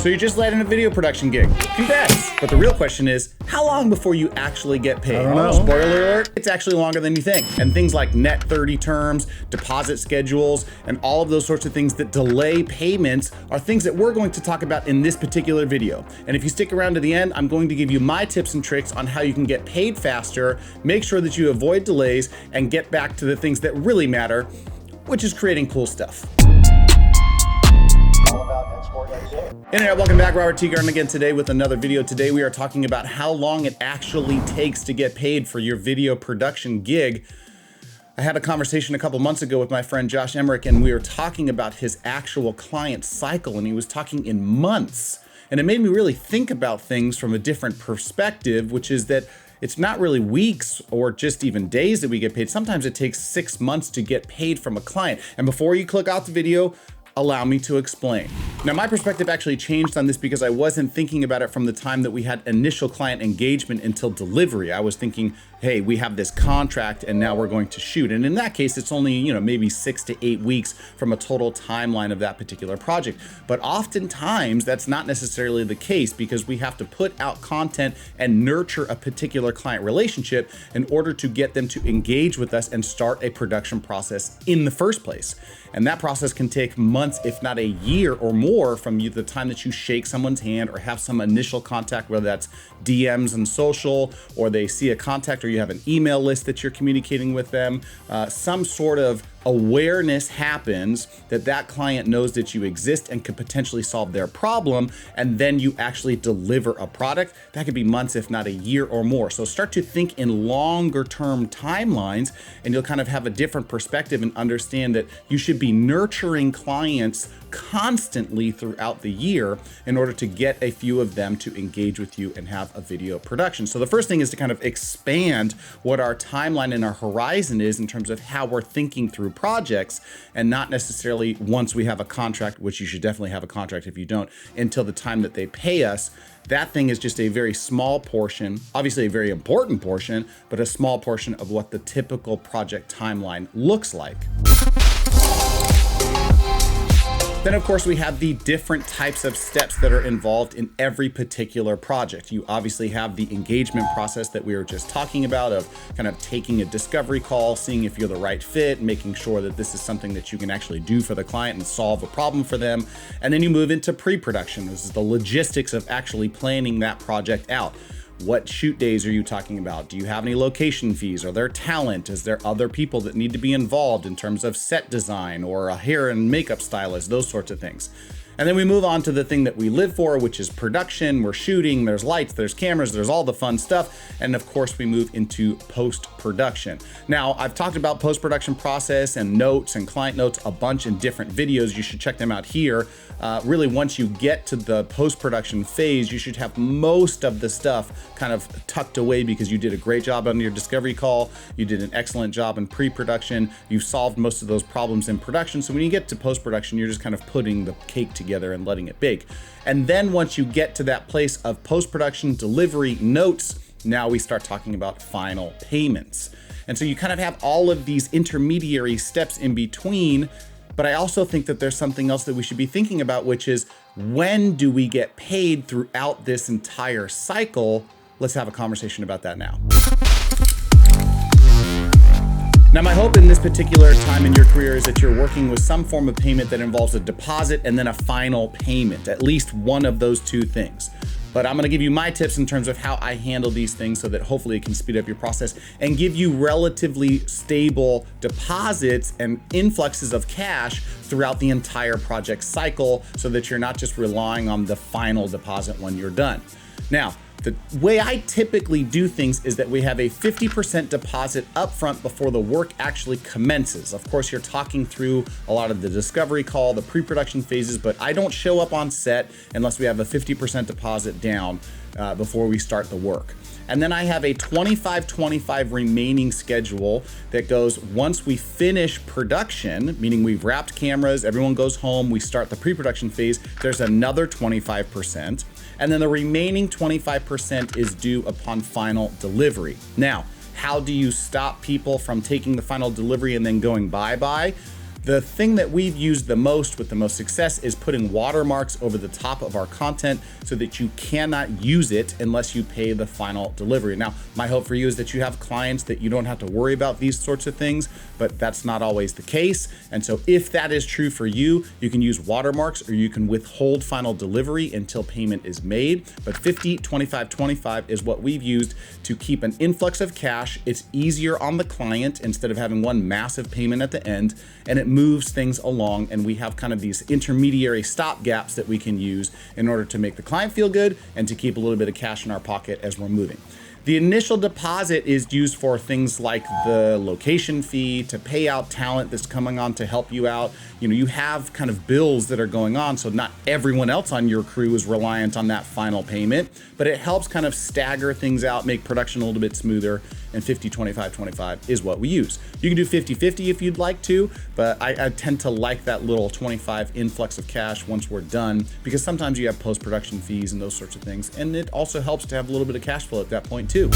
So you just landed a video production gig. Congrats! But the real question is, how long before you actually get paid? I don't know. Spoiler alert, it's actually longer than you think. And things like net 30 terms, deposit schedules, and all of those sorts of things that delay payments are things that we're going to talk about in this particular video. And if you stick around to the end, I'm going to give you my tips and tricks on how you can get paid faster, make sure that you avoid delays, and get back to the things that really matter, which is creating cool stuff. Internet, welcome back. Robert Teegarden again today with another video. Today we are talking about how long it actually takes to get paid for your video production gig. I had a conversation a couple months ago with my friend Josh Emmerich, and we were talking about his actual client cycle, and he was talking in months. And it made me really think about things from a different perspective, which is that it's not really weeks or just even days that we get paid. Sometimes it takes 6 months to get paid from a client. And before you click out the video, allow me to explain. Now, my perspective actually changed on this because I wasn't thinking about it from the time that we had initial client engagement until delivery. I was thinking, hey, we have this contract and now we're going to shoot. And in that case, it's only, maybe 6 to 8 weeks from a total timeline of that particular project. But oftentimes that's not necessarily the case because we have to put out content and nurture a particular client relationship in order to get them to engage with us and start a production process in the first place. And that process can take months, if not a year or more from the time that you shake someone's hand or have some initial contact, whether that's DMs and social, or they see a contact, or you have an email list that you're communicating with them. Some sort of awareness happens that client knows that you exist and could potentially solve their problem, and then you actually deliver a product. That could be months, if not a year or more. So start to think in longer term timelines, and you'll kind of have a different perspective and understand that you should be nurturing clients constantly throughout the year in order to get a few of them to engage with you and have a video production. So the first thing is to kind of expand what our timeline and our horizon is in terms of how we're thinking through projects, and not necessarily once we have a contract, which you should definitely have a contract if you don't, until the time that they pay us. That thing is just a very small portion, obviously a very important portion, but a small portion of what the typical project timeline looks like. Then, of course, we have the different types of steps that are involved in every particular project. You obviously have the engagement process that we were just talking about, of kind of taking a discovery call, seeing if you're the right fit, making sure that this is something that you can actually do for the client and solve a problem for them. And then you move into pre-production. This is the logistics of actually planning that project out. What shoot days are you talking about? Do you have any location fees? Are there talent? Is there other people that need to be involved in terms of set design or a hair and makeup stylist, those sorts of things? And then we move on to the thing that we live for, which is production. We're shooting, there's lights, there's cameras, there's all the fun stuff. And of course, we move into post-production. Now, I've talked about post-production process and notes and client notes a bunch in different videos. You should check them out here. Really, once you get to the post-production phase, you should have most of the stuff kind of tucked away because you did a great job on your discovery call. You did an excellent job in pre-production. You've solved most of those problems in production. So when you get to post-production, you're just kind of putting the cake together and letting it bake. And then once you get to that place of post-production, delivery, notes, now we start talking about final payments. And so you kind of have all of these intermediary steps in between. But I also think that there's something else that we should be thinking about, which is, when do we get paid throughout this entire cycle? Let's have a conversation about that now. Now, my hope in this particular time in your career is that you're working with some form of payment that involves a deposit and then a final payment, at least one of those two things. But I'm gonna give you my tips in terms of how I handle these things so that hopefully it can speed up your process and give you relatively stable deposits and influxes of cash throughout the entire project cycle so that you're not just relying on the final deposit when you're done. Now, the way I typically do things is that we have a 50% deposit upfront before the work actually commences. Of course, you're talking through a lot of the discovery call, the pre-production phases, but I don't show up on set unless we have a 50% deposit down before we start the work. And then I have a 25-25 remaining schedule that goes once we finish production, meaning we've wrapped cameras, everyone goes home, we start the pre-production phase, there's another 25%. And then the remaining 25% is due upon final delivery. Now, how do you stop people from taking the final delivery and then going bye-bye? The thing that we've used the most with the most success is putting watermarks over the top of our content so that you cannot use it unless you pay the final delivery. Now, my hope for you is that you have clients that you don't have to worry about these sorts of things, but that's not always the case. And so if that is true for you, you can use watermarks or you can withhold final delivery until payment is made. But 50, 25, 25 is what we've used to keep an influx of cash. It's easier on the client instead of having one massive payment at the end, and it moves things along, and we have kind of these intermediary stop gaps that we can use in order to make the client feel good and to keep a little bit of cash in our pocket as we're moving. The initial deposit is used for things like the location fee, to pay out talent that's coming on to help you out. You know, you have kind of bills that are going on, so not everyone else on your crew is reliant on that final payment, but it helps kind of stagger things out, make production a little bit smoother, and 50, 25, 25 is what we use. You can do 50, 50 if you'd like to, but I tend to like that little 25 influx of cash once we're done, because sometimes you have post-production fees and those sorts of things, and it also helps to have a little bit of cash flow at that point too.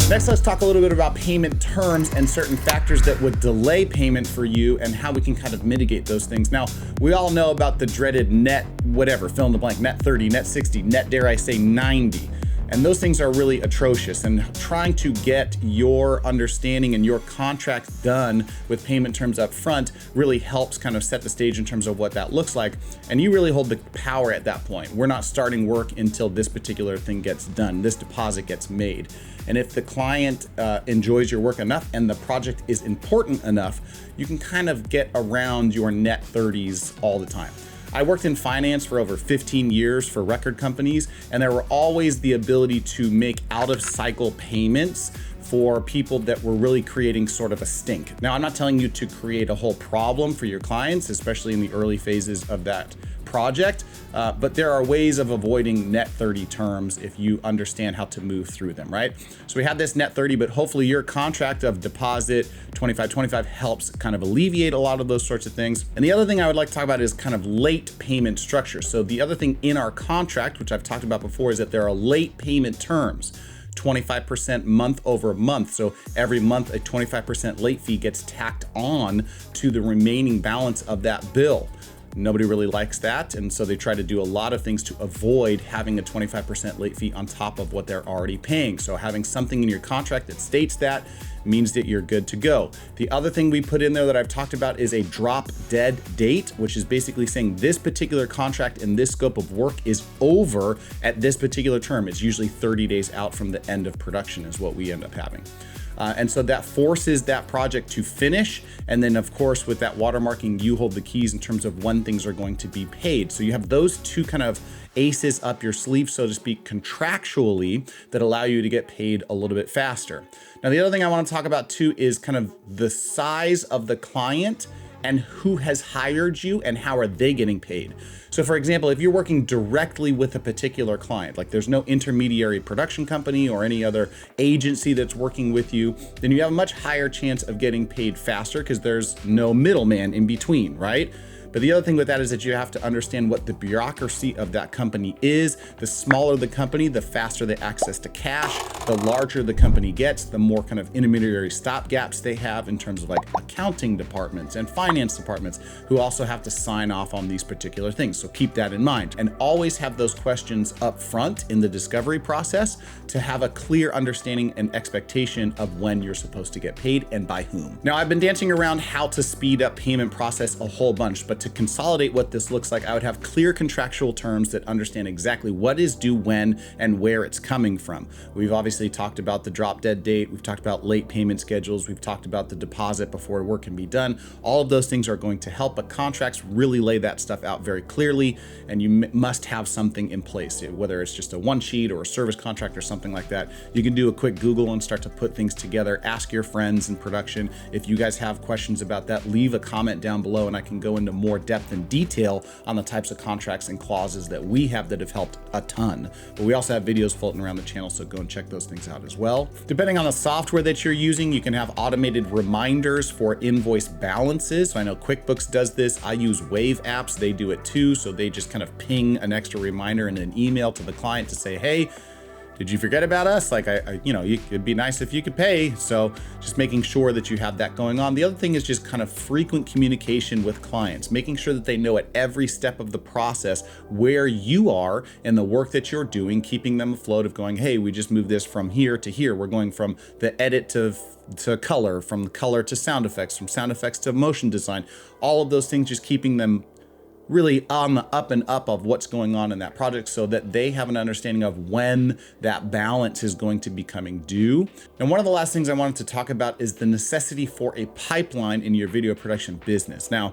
Next, let's talk a little bit about payment terms and certain factors that would delay payment for you and how we can kind of mitigate those things. Now, we all know about the dreaded net, whatever, fill in the blank, net 30, net 60, net, dare I say, 90. And those things are really atrocious, and trying to get your understanding and your contract done with payment terms up front really helps kind of set the stage in terms of what that looks like. And you really hold the power at that point. We're not starting work until this particular thing gets done, this deposit gets made. And if the client enjoys your work enough and the project is important enough, you can kind of get around your net 30s all the time. I worked in finance for over 15 years for record companies, and there were always the ability to make out of cycle payments for people that were really creating sort of a stink. Now, I'm not telling you to create a whole problem for your clients, especially in the early phases of that project, but there are ways of avoiding net 30 terms if you understand how to move through them, right? So we had this net 30, but hopefully your contract of deposit 25 helps kind of alleviate a lot of those sorts of things. And the other thing I would like to talk about is kind of late payment structure. So the other thing in our contract, which I've talked about before, is that there are late payment terms. 25% month over month. So every month, a 25% late fee gets tacked on to the remaining balance of that bill. Nobody really likes that, and so they try to do a lot of things to avoid having a 25% late fee on top of what they're already paying. So having something in your contract that states that means that you're good to go. The other thing we put in there that I've talked about is a drop dead date, which is basically saying this particular contract and this scope of work is over at this particular term. It's usually 30 days out from the end of production is what we end up having. And so that forces that project to finish. And then of course, with that watermarking, you hold the keys in terms of when things are going to be paid. So you have those two kind of aces up your sleeve, so to speak, contractually, that allow you to get paid a little bit faster. Now, the other thing I want to talk about too is kind of the size of the client and who has hired you and how are they getting paid. So for example, if you're working directly with a particular client, like there's no intermediary production company or any other agency that's working with you, then you have a much higher chance of getting paid faster because there's no middleman in between, right? But the other thing with that is that you have to understand what the bureaucracy of that company is. The smaller the company, the faster the access to cash. The larger the company gets, the more kind of intermediary stopgaps they have in terms of like accounting departments and finance departments who also have to sign off on these particular things. So keep that in mind and always have those questions up front in the discovery process to have a clear understanding and expectation of when you're supposed to get paid and by whom. Now, I've been dancing around how to speed up payment process a whole bunch, but to consolidate what this looks like, I would have clear contractual terms that understand exactly what is due when and where it's coming from. We've obviously talked about the drop dead date. We've talked about late payment schedules. We've talked about the deposit before work can be done. All of those things are going to help, but contracts really lay that stuff out very clearly, and you must have something in place, whether it's just a one sheet or a service contract or something like that. You can do a quick Google and start to put things together. Ask your friends in production. If you guys have questions about that, leave a comment down below and I can go into more depth and detail on the types of contracts and clauses that we have that have helped a ton. But we also have videos floating around the channel, so go and check those things out as well. Depending on the software that you're using, you can have automated reminders for invoice balances. So I know QuickBooks does this. I use Wave apps. They do it too. So they just kind of ping an extra reminder in an email to the client to say, hey, did you forget about us? Like, it'd be nice if you could pay. So just making sure that you have that going on. The other thing is just kind of frequent communication with clients, making sure that they know at every step of the process where you are and the work that you're doing, keeping them afloat of going, hey, we just moved this from here to here. We're going from the edit to color, from color to sound effects, from sound effects to motion design, all of those things, just keeping them really on the up and up of what's going on in that project so that they have an understanding of when that balance is going to be coming due. And one of the last things I wanted to talk about is the necessity for a pipeline in your video production business. Now,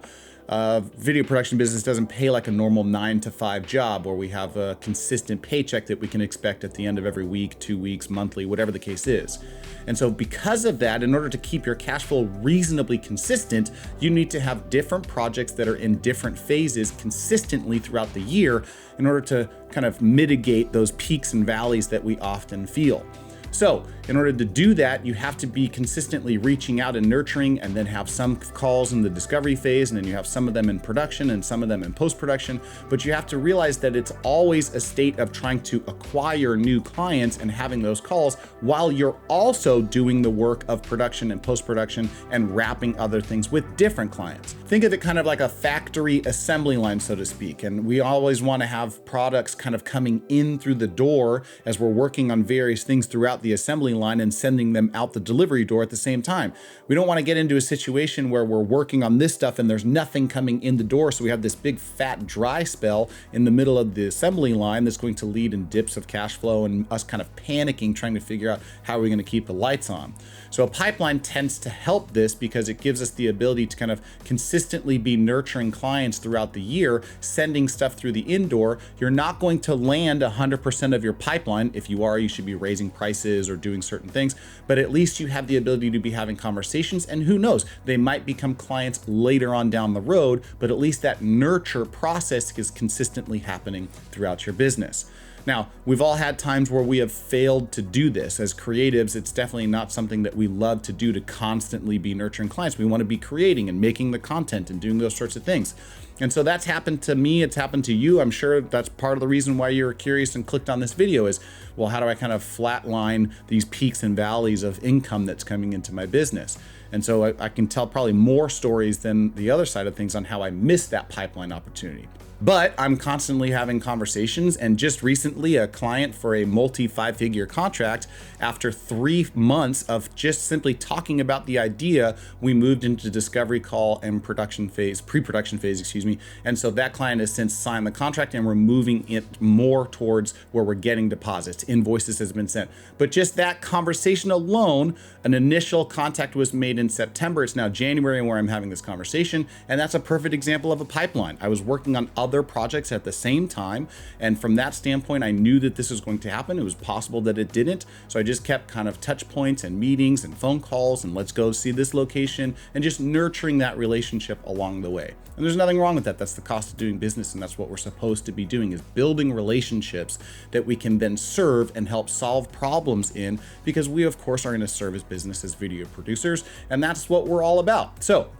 video production business doesn't pay like a normal 9-to-5 job where we have a consistent paycheck that we can expect at the end of every week, 2 weeks, monthly, whatever the case is. And so because of that, in order to keep your cash flow reasonably consistent, you need to have different projects that are in different phases consistently throughout the year in order to kind of mitigate those peaks and valleys that we often feel. So in order to do that, you have to be consistently reaching out and nurturing, and then have some calls in the discovery phase, and then you have some of them in production and some of them in post-production. But you have to realize that it's always a state of trying to acquire new clients and having those calls while you're also doing the work of production and post-production and wrapping other things with different clients. Think of it kind of like a factory assembly line, so to speak. And we always want to have products kind of coming in through the door as we're working on various things throughout the assembly line and sending them out the delivery door at the same time. We don't want to get into a situation where we're working on this stuff and there's nothing coming in the door. So we have this big fat dry spell in the middle of the assembly line that's going to lead in dips of cash flow and us kind of panicking, trying to figure out how we're going to keep the lights on. So a pipeline tends to help this because it gives us the ability to kind of consistently be nurturing clients throughout the year, sending stuff through the indoor. You're not going to land 100% of your pipeline. If you are, you should be raising prices or doing certain things, but at least you have the ability to be having conversations, and who knows, they might become clients later on down the road, but at least that nurture process is consistently happening throughout your business. Now, we've all had times where we have failed to do this. As creatives, it's definitely not something that we love to do, to constantly be nurturing clients. We want to be creating and making the content and doing those sorts of things. And so that's happened to me, it's happened to you. I'm sure that's part of the reason why you're curious and clicked on this video is, well, how do I kind of flatline these peaks and valleys of income that's coming into my business? And so I can tell probably more stories than the other side of things on how I missed that pipeline opportunity. But I'm constantly having conversations, and just recently a client for a multi-5-figure contract, after 3 months of just simply talking about the idea, we moved into discovery call and production phase, pre-production phase, excuse me. And so that client has since signed the contract, and we're moving it more towards where we're getting deposits. Invoices has been sent. But just that conversation alone, an initial contact was made in September. It's now January where I'm having this conversation, and that's a perfect example of a pipeline. I was working on other projects at the same time, and from that standpoint, I knew that this was going to happen. It was possible that it didn't, so I just kept kind of touch points and meetings and phone calls and let's go see this location, and just nurturing that relationship along the way. And there's nothing wrong with that. That's the cost of doing business, and that's what we're supposed to be doing, is building relationships that we can then serve and help solve problems in, because we of course are in a service business as video producers, and that's what we're all about. So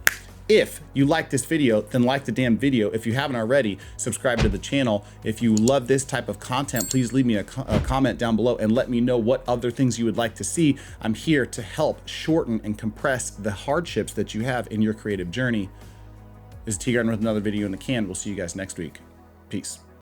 if you like this video, then like the damn video. If you haven't already, subscribe to the channel. If you love this type of content, please leave me a comment down below and let me know what other things you would like to see. I'm here to help shorten and compress the hardships that you have in your creative journey. This is Teegarden with another video in the can. We'll see you guys next week. Peace.